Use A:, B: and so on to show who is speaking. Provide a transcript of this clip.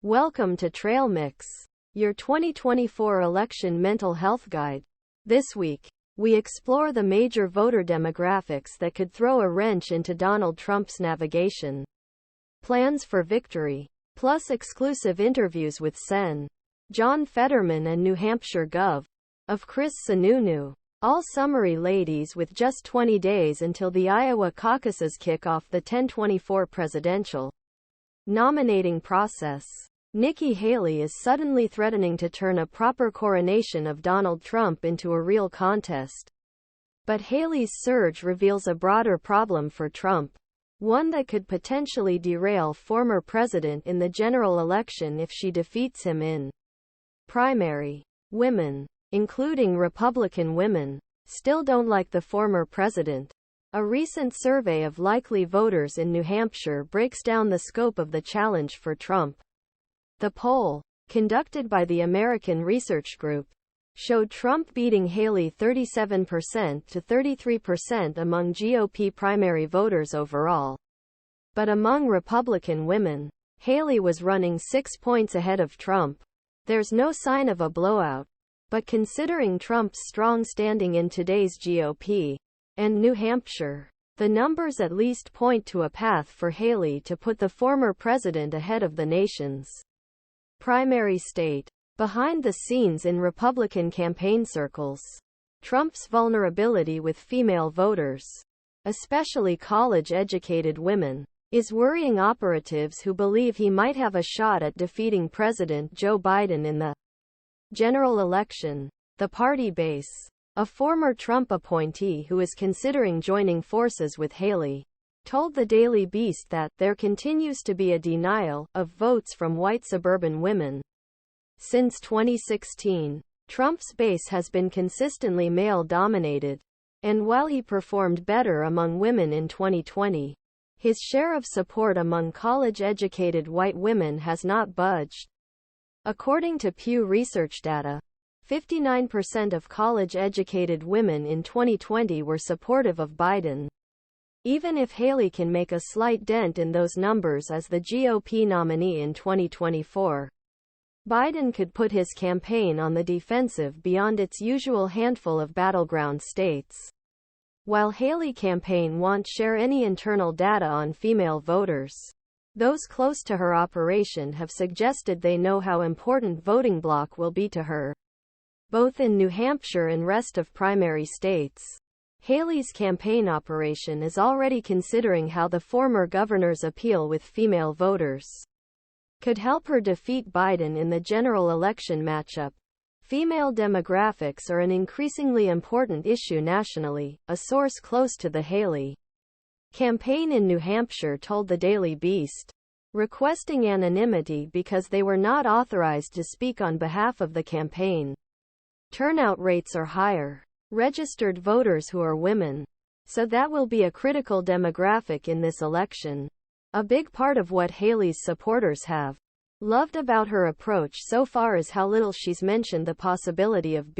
A: Welcome to Trail Mix, your 2024 election mental health guide. This week, we explore the major voter demographics that could throw a wrench into Donald Trump's navigation. Plans for victory, plus exclusive interviews with Sen. John Fetterman and New Hampshire Gov. of Chris Sununu. All summary ladies with just 20 days until the Iowa caucuses kick off the 2024 presidential nominating process. Nikki Haley is suddenly threatening to turn a proper coronation of Donald Trump into a real contest. But Haley's surge reveals a broader problem for Trump, one that could potentially derail former president in the general election if she defeats him in primary. Women, including Republican women, still don't like the former president. A recent survey of likely voters in New Hampshire breaks down the scope of the challenge for Trump. The poll, conducted by the American Research Group, showed Trump beating Haley 37% to 33% among GOP primary voters overall. But among Republican women, Haley was running 6 points ahead of Trump. There's no sign of a blowout, but considering Trump's strong standing in today's GOP and New Hampshire, the numbers at least point to a path for Haley to put the former president ahead of the nation's primary state. Behind the scenes in Republican campaign circles, Trump's vulnerability with female voters, especially college-educated women, is worrying operatives who believe he might have a shot at defeating President Joe Biden in the general election. The party base, a former Trump appointee who is considering joining forces with Haley, told the Daily Beast that there continues to be a denial of votes from white suburban women. Since 2016, Trump's base has been consistently male-dominated, and while he performed better among women in 2020, his share of support among college-educated white women has not budged. According to Pew Research data, 59% of college-educated women in 2020 were supportive of Biden. Even if Haley can make a slight dent in those numbers as the GOP nominee in 2024, Biden could put his campaign on the defensive beyond its usual handful of battleground states. While Haley's campaign won't share any internal data on female voters, those close to her operation have suggested they know how important voting bloc will be to her, both in New Hampshire and rest of primary states. Haley's campaign operation is already considering how the former governor's appeal with female voters could help her defeat Biden in the general election matchup. Female demographics are an increasingly important issue nationally, a source close to the Haley campaign in New Hampshire told the Daily Beast, requesting anonymity because they were not authorized to speak on behalf of the campaign. Turnout rates are higher. Registered voters who are women. So that will be a critical demographic in this election. A big part of what Haley's supporters have loved about her approach so far is how little she's mentioned the possibility of